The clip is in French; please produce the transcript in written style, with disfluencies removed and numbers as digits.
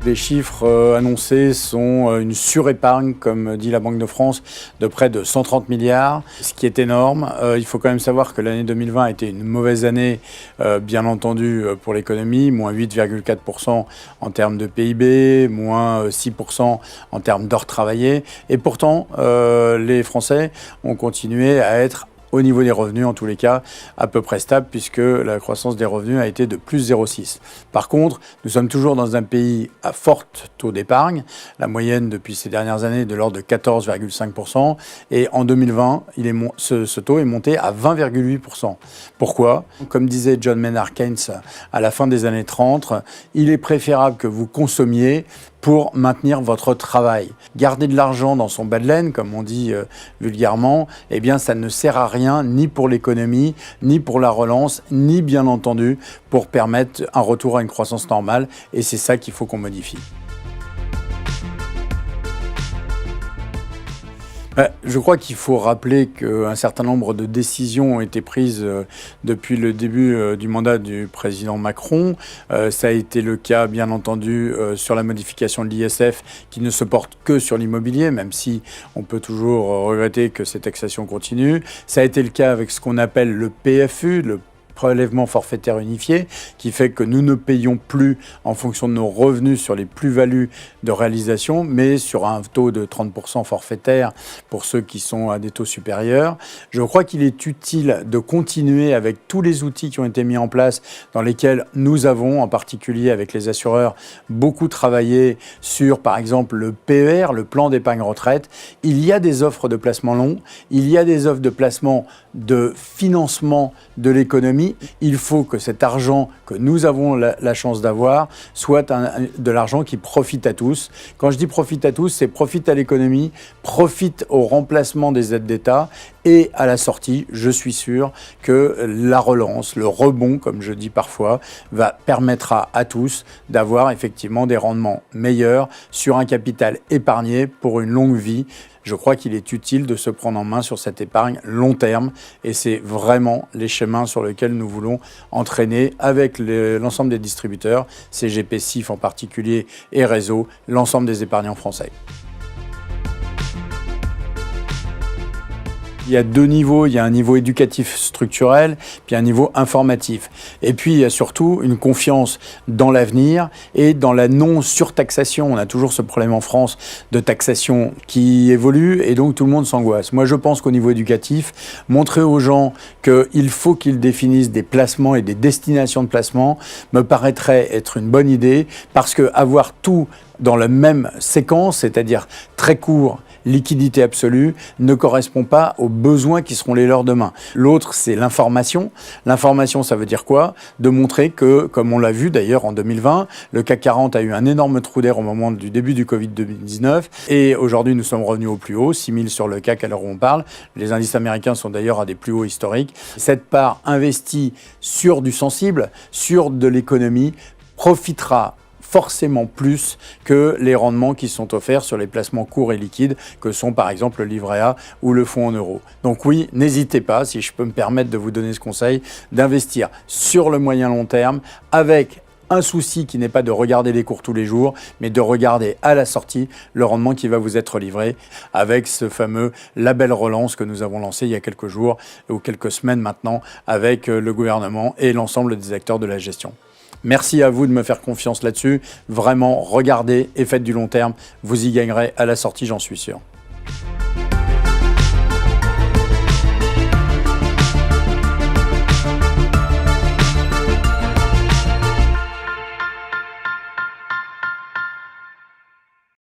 Les chiffres annoncés sont une surépargne, comme dit la Banque de France, de près de 130 milliards, ce qui est énorme. Il faut quand même savoir que l'année 2020 a été une mauvaise année, bien entendu, pour l'économie, moins 8,4% en termes de PIB, moins 6% en termes d'heures travaillées. Et pourtant, les Français ont continué à être au niveau des revenus, en tous les cas, à peu près stable, puisque la croissance des revenus a été de plus 0,6. Par contre, nous sommes toujours dans un pays à fort taux d'épargne. La moyenne depuis ces dernières années est de l'ordre de 14,5%. Et en 2020, ce taux est monté à 20,8%. Pourquoi ? Comme disait John Maynard Keynes à la fin des années 30, il est préférable que vous consommiez pour maintenir votre travail. Garder de l'argent dans son bas de laine, comme on dit vulgairement, eh bien ça ne sert à rien, ni pour l'économie, ni pour la relance, ni bien entendu pour permettre un retour à une croissance normale. Et c'est ça qu'il faut qu'on modifie. Je crois qu'il faut rappeler qu'un certain nombre de décisions ont été prises depuis le début du mandat du président Macron. Ça a été le cas, bien entendu, sur la modification de l'ISF qui ne se porte que sur l'immobilier, même si on peut toujours regretter que ces taxations continuent. Ça a été le cas avec ce qu'on appelle le PFU, le prélèvement forfaitaire unifié, qui fait que nous ne payons plus en fonction de nos revenus sur les plus-values de réalisation, mais sur un taux de 30% forfaitaire pour ceux qui sont à des taux supérieurs. Je crois qu'il est utile de continuer avec tous les outils qui ont été mis en place, dans lesquels nous avons, en particulier avec les assureurs, beaucoup travaillé sur, par exemple, le PER, le plan d'épargne retraite. Il y a des offres de placement long, il y a des offres de placement de financement de l'économie. Il faut que cet argent que nous avons la chance d'avoir soit de l'argent qui profite à tous. Quand je dis profite à tous, c'est profite à l'économie, profite au remplacement des aides d'État et à la sortie, je suis sûr que la relance, le rebond, comme je dis parfois, permettra à tous d'avoir effectivement des rendements meilleurs sur un capital épargné pour une longue vie. Je crois qu'il est utile de se prendre en main sur cette épargne long terme et c'est vraiment les chemins sur lesquels nous voulons entraîner avec l'ensemble des distributeurs, CGP, SIF en particulier et Réseau, l'ensemble des épargnants français. Il y a deux niveaux, il y a un niveau éducatif structurel, puis un niveau informatif. Et puis il y a surtout une confiance dans l'avenir et dans la non-surtaxation. On a toujours ce problème en France de taxation qui évolue et donc tout le monde s'angoisse. Moi je pense qu'au niveau éducatif, montrer aux gens qu'il faut qu'ils définissent des placements et des destinations de placement me paraîtrait être une bonne idée parce que avoir tout dans la même séquence, c'est-à-dire très court, liquidité absolue, ne correspond pas aux besoins qui seront les leurs demain. L'autre, c'est l'information. L'information, ça veut dire quoi ? De montrer que, comme on l'a vu d'ailleurs en 2020, le CAC 40 a eu un énorme trou d'air au moment du début du Covid-19 et aujourd'hui nous sommes revenus au plus haut, 6000 sur le CAC à l'heure où on parle. Les indices américains sont d'ailleurs à des plus hauts historiques. Cette part investie sur du sensible, sur de l'économie, profitera forcément plus que les rendements qui sont offerts sur les placements courts et liquides que sont par exemple le livret A ou le fonds en euros. Donc oui, n'hésitez pas, si je peux me permettre de vous donner ce conseil, d'investir sur le moyen long terme avec un souci qui n'est pas de regarder les cours tous les jours, mais de regarder à la sortie le rendement qui va vous être livré avec ce fameux label relance que nous avons lancé il y a quelques jours ou quelques semaines maintenant avec le gouvernement et l'ensemble des acteurs de la gestion. Merci à vous de me faire confiance là-dessus. Vraiment, regardez et faites du long terme. Vous y gagnerez à la sortie, j'en suis sûr.